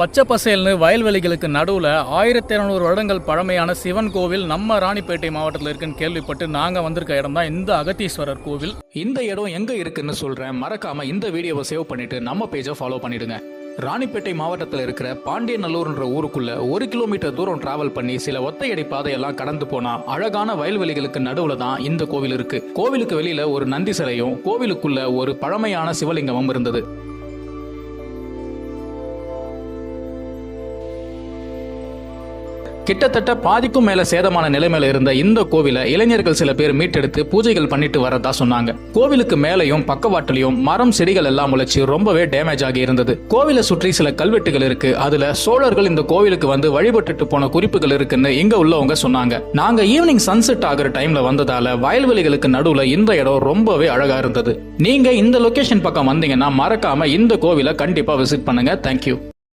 பச்சை பசேல்னு வயல்வெளிகளுக்கு நடுவில் 1200 வருடங்கள் பழமையான சிவன் கோவில் நம்ம ராணிப்பேட்டை மாவட்டத்தில் இருக்குன்னு கேள்விப்பட்டு நாங்கள் வந்திருக்க இடம் தான் இந்த அகத்தீஸ்வரர் கோவில். இந்த இடம் எங்கே இருக்குன்னு சொல்கிறேன். மறக்காம இந்த வீடியோவை சேவ் பண்ணிட்டு நம்ம பேஜை ஃபாலோ பண்ணிடுங்க. ராணிப்பேட்டை மாவட்டத்தில் இருக்கிற பாண்டியநல்லூர்ன்ற ஊருக்குள்ள 1 கிலோமீட்டர் தூரம் டிராவல் பண்ணி சில ஒத்தையடி பாதையெல்லாம் கடந்து போனா அழகான வயல்வெளிகளுக்கு நடுவுல தான் இந்த கோவில் இருக்கு. கோவிலுக்கு வெளியில ஒரு நந்தி சிலையும் கோவிலுக்குள்ள ஒரு பழமையான சிவலிங்கமும் இருந்தது. கிட்டத்தட்ட பாதிக்கும் மேல சேதமான நிலைமையில இருந்த இந்த கோவிலை இளைஞர்கள் சில பேர் மீட்டெடுத்து பூஜைகள் பண்ணிட்டு வரதா சொன்னாங்க. கோவிலுக்கு மேலையும் பக்கவாட்டிலையும் மரம் செடிகள் எல்லாம் முளைச்சு ரொம்பவே டேமேஜ் ஆகி இருந்தது. கோவிலை சுற்றி சில கல்வெட்டுகள் இருக்கு. அதுல சோழர்கள் இந்த கோவிலுக்கு வந்து வழிபட்டுட்டு போன குறிப்புகள் இருக்குன்னு இங்க உள்ளவங்க சொன்னாங்க. நாங்க ஈவினிங் சன்செட் ஆகிற டைம்ல வந்ததால வயல்வெளிகளுக்கு நடுவுல இந்த இடம் ரொம்பவே அழகா இருந்தது. நீங்க இந்த லொகேஷன் பக்கம் வந்தீங்கன்னா மறக்காம இந்த கோவிலை கண்டிப்பா விசிட் பண்ணுங்க. தேங்க்யூ.